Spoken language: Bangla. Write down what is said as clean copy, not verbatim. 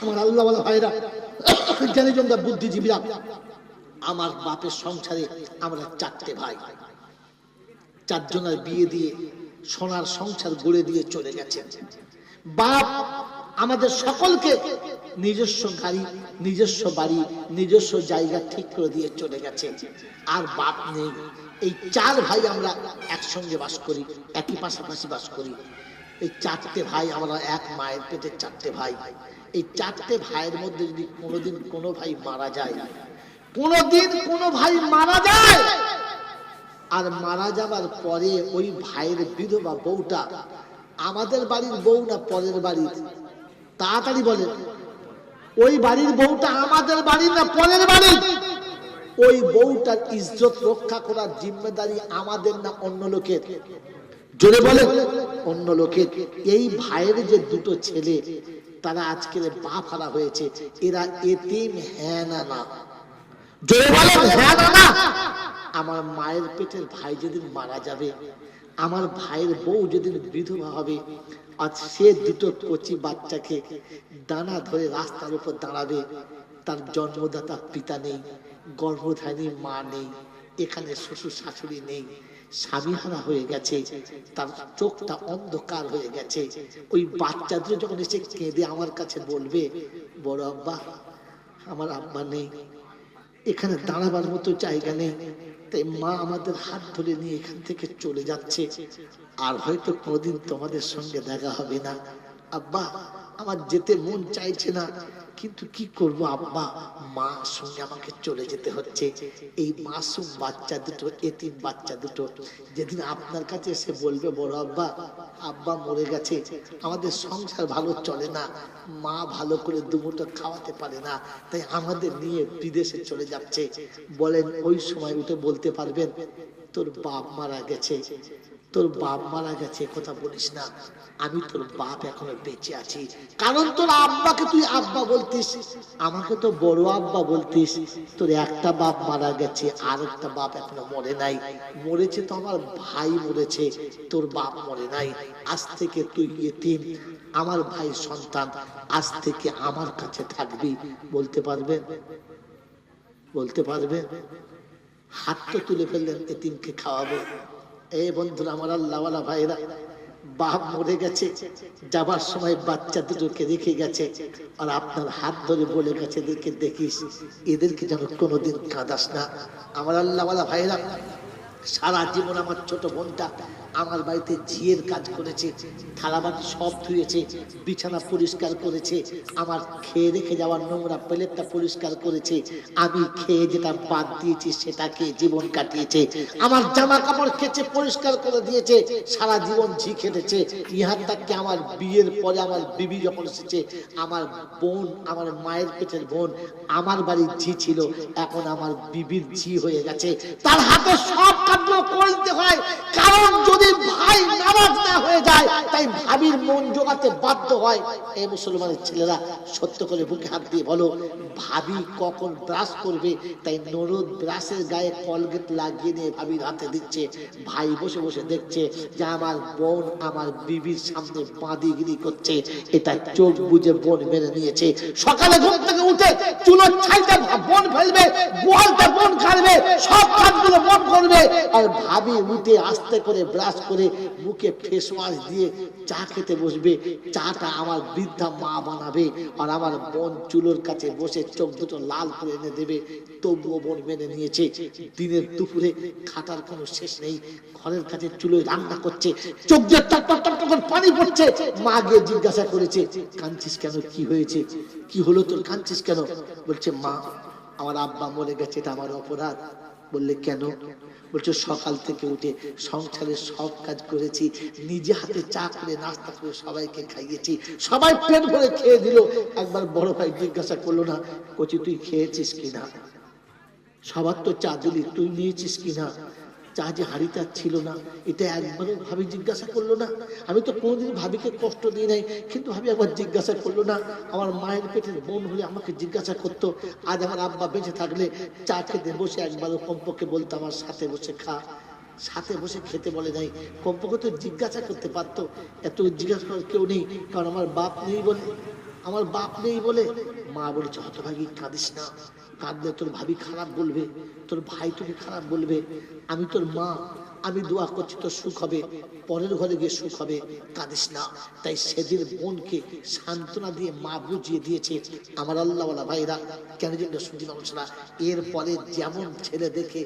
আমার আল্লাহ ওয়ালা ভাইরা, জ্ঞানী জনতা, বুদ্ধিজীবীরা, আমার বাপের সংসারে আমরা 4টে ভাই, 4 জনের বিয়ে দিয়ে সোনার সংসার গড়ে দিয়ে চলে গেছেন। বাপ আমাদের সকলকে নিজস্ব গাড়ি, নিজস্ব বাড়ি, নিজস্ব জায়গা ঠিক করে দিয়ে চলে গেছে। আর বাপ নেই। এই 4 ভাই আমরা একসঙ্গে বাস করি, একই পাশাপাশি বাস করি। এই 4টে ভাই, আমরা এক মায়ের পেটে 4টে ভাই। এই 4টে ভাইয়ের মধ্যে যদি কোনোদিন কোনো ভাই মারা যায়, কোনোদিন কোনো ভাই মারা যায়, আর মারা যাবার পরে ওই ভাইয়ের বিধবা বউটা আমাদের বাড়ির বউ না পরের বাড়ির? তাড়াতাড়ি বলেন, ওই বাড়ির বউটা আমাদের বাড়ির না পরের বাড়ির? ওই বউটার ইজ্জত রক্ষা করার জিম্মেদারি আমাদের না অন্য লোকের? জোরে বলেন, অন্য লোকের। এই ভাইয়ের যে 2টো ছেলে, তারা আজকের বাপ হারা হয়েছে। এরা এতিম, হ্যাঁ না না? জোরে বলেন, হ্যাঁ না না? আমার মায়ের পেটের ভাই যেদিন মারা যাবে, আমার ভাইয়ের বউ যেদিন বিধবা হবে, আর সে 2টো কচি বাচ্চাকে দানা ধরে রাস্তার উপর দাঁড়াবে, তার জন্মদাতা পিতা নেই, গর্ভধারিণী মা নেই, এখানে শ্বশুর শাশুড়ি নেই, স্বামী হারা হয়ে গেছে, তার চোখটা অন্ধকার হয়ে গেছে। ওই বাচ্চা 2 যখন এসে কেঁদে আমার কাছে বলবে, বড় আব্বা, আমার আব্বা নেই, এখানে দাঁড়াবার মতো জায়গা নেই, তাই মা আমাদের হাত ধরে নিয়ে এখান থেকে চলে যাচ্ছে, আর হয়তো কোনোদিন তোমাদের সঙ্গে দেখা হবে না। আব্বা, আমার যেতে মন চাইছে না, কিন্তু কি করব আব্বা, মা সঙ্গে আমাকে চলে যেতে হচ্ছে। এই মাসুম বাচ্চা 2টো, এতিম বাচ্চা 2টো যেদিন আপনার কাছে এসে বলবে, বড় আব্বা, আব্বা মরে গেছে, আমাদের সংসার ভালো চলে না, মা ভালো করে 2 মুঠো খাওয়াতে পারে না, তাই আমাদের নিয়ে বিদেশে চলে যাচ্ছে, বলেন ওই সময় উঠে বলতে পারবেন, তোর বাপ মারা গেছে, তোর বাপ মারা গেছে, কথা বলিস না, আমি তোর বাপ এখনো বেঁচে আছি? কারণ তোর আব্বাকে তুই আব্বা বলতিস, আমাকে তো বড় আব্বা বলতিস। তোর একটা বাপ মারা গেছে, আর একটা বাপ এখনো মরে নাই। মরেছে তো আমার ভাই মরেছে, তোর বাপ মরে নাই। আজ থেকে তুই এতিম, আমার ভাই সন্তান, আজ থেকে আমার কাছে থাকবি। বলতে পারবেন? বলতে পারবেন? হাত তো তুলে ফেললেন, এতিমকে খাওয়াবো। এই বন্ধুরা, আমার আল্লাহওয়ালা ভাইরা, বাপ মরে গেছে, যাবার সময় বাচ্চা 2টোকে রেখে গেছে, আর আপনার হাত ধরে বলে গেছে, এদেরকে দেখিস, এদেরকে যেন কোনোদিন কাঁদাস না। আমার আল্লাহওয়ালা ভাইরা, সারা জীবন আমার ছোট বোনটা আমার বাড়িতে ঝিয়ের কাজ করেছে, থালাবাটি সব ধুয়েছে, বিছানা পরিষ্কার করেছে, আমার খেয়ে রেখে যাওয়ার নোংরা প্লেটটা পরিষ্কার করেছে, আমি খেয়ে যেটা বাদ দিয়েছি সেটাকে জীবন কাটিয়েছে, আমার জামা কাপড় কেচে পরিষ্কার করে দিয়েছে, সারা জীবন ঝি খেটেছে। ইহার তাকে আমার বিয়ের পরে আমার বিবি যখন এসেছে, আমার বোন, আমার মায়ের পেটের বোন আমার বাড়ির ঝি ছিল, এখন আমার বিবির ঝি হয়ে গেছে। তার হাতে সব কাজ করতে হয়, কারণ যদি ভাই নারাজ না হয়ে যায়, তাই ভাবির মন জোগাতে বাধ্য হয়। এই মুসলমানের ছেলেরা সত্য করে বুকে হাত দিয়ে বলো, ভাবি কখন ব্রাশ করবে, তাই ননদ ব্রাশের গায়ে কলগেট লাগিয়ে নিয়ে ভাবির হাতে দিচ্ছে। ভাই বসে বসে দেখছে যে আমার বোন আমার বিবির সামনে বাঁদিগিরি করছে, এটা চোখ বুঝে বোন মেনে নিয়েছে। সকালে ঘুম থেকে উঠে চুলোর ছাইটা বোন ফেলবে, গোয়ালটা বোন কাটবে, সব কাজগুলো বোন করবে, আর ভাবি উঠে আস্তে করে ব্রাশ করে মুখে ফেস ওয়াশ দিয়ে চা খেতে বসবে। চাটা আমার বৃদ্ধা মা বানাবে, আর আমার বোন চুলোর কাছে বসে চোখ 2টো লাল করে এনে দেবে। তবুও বোন মেনে নিয়েছে। দিনের দুপুরে খাটার কোনো শেষ নেই, ঘরের কাছে চুলোয় রান্না করছে, চোখ দিয়ে টপ পানি পড়ছে। মা গিয়ে জিজ্ঞাসা করেছে, কাঁদছিস কেন, কি হয়েছে, কি হলো তোর, কাঁদছিস কেন? বলছে, মা আমার আব্বা মরে গেছে, এটা আমার অপরাধ। বললে কেন? বলছে, সকাল থেকে উঠে সংসারের সব কাজ করেছি, নিজে হাতে চা করে নাস্তা করে সবাইকে খাইয়েছি, সবাই পেট ভরে খেয়ে দিল। একবার বড় ভাই জিজ্ঞাসা করলো না, কচি তুই খেয়েছিস কিনা? সবার তো চা দিলি, তুই নিয়েছিস কিনা? চা যে হাড়িতে ছিল না, এটা একবারও ভাবি জিজ্ঞাসা করলো না। আমি তো কোনোদিন ভাবিকে কষ্ট দিই নাই, কিন্তু ভাবি একবার জিজ্ঞাসা করলো না। আমার মায়ের পেটের বোন হলে আমাকে জিজ্ঞাসা করতো। আজ আমার আব্বা বেঁচে থাকলে চা খেতে বসে একবারও কমপক্ষে বলতো, আমার সাথে বসে খা। সাথে বসে খেতে বলে নাই, কমপক্ষে তো জিজ্ঞাসা করতে পারতো। এত জিজ্ঞাসা করার কেউ নেই, কারণ আমার বাপ নেই বলে। আমার বাপ নেই বলে মা বলেছে হতভাগী কাঁদিস না, কাঁদলে তোর ভাবি খারাপ বলবে, তোর ভাই তোকে খারাপ বলবে, আমি তোর মা, আমি দোয়া করছি তোর সুখ হবে, পরের ঘরে গিয়ে সুখ হবে, কাঁদিস না। তাই সেদিন বোনকে সান্ত্বনা দিয়ে মা বুঝিয়ে দিয়েছে। আমার আল্লাহওয়ালা ভাইরা, কেন যেন শুনছি মানুষরা, এরপরে যেমন ছেলে দেখে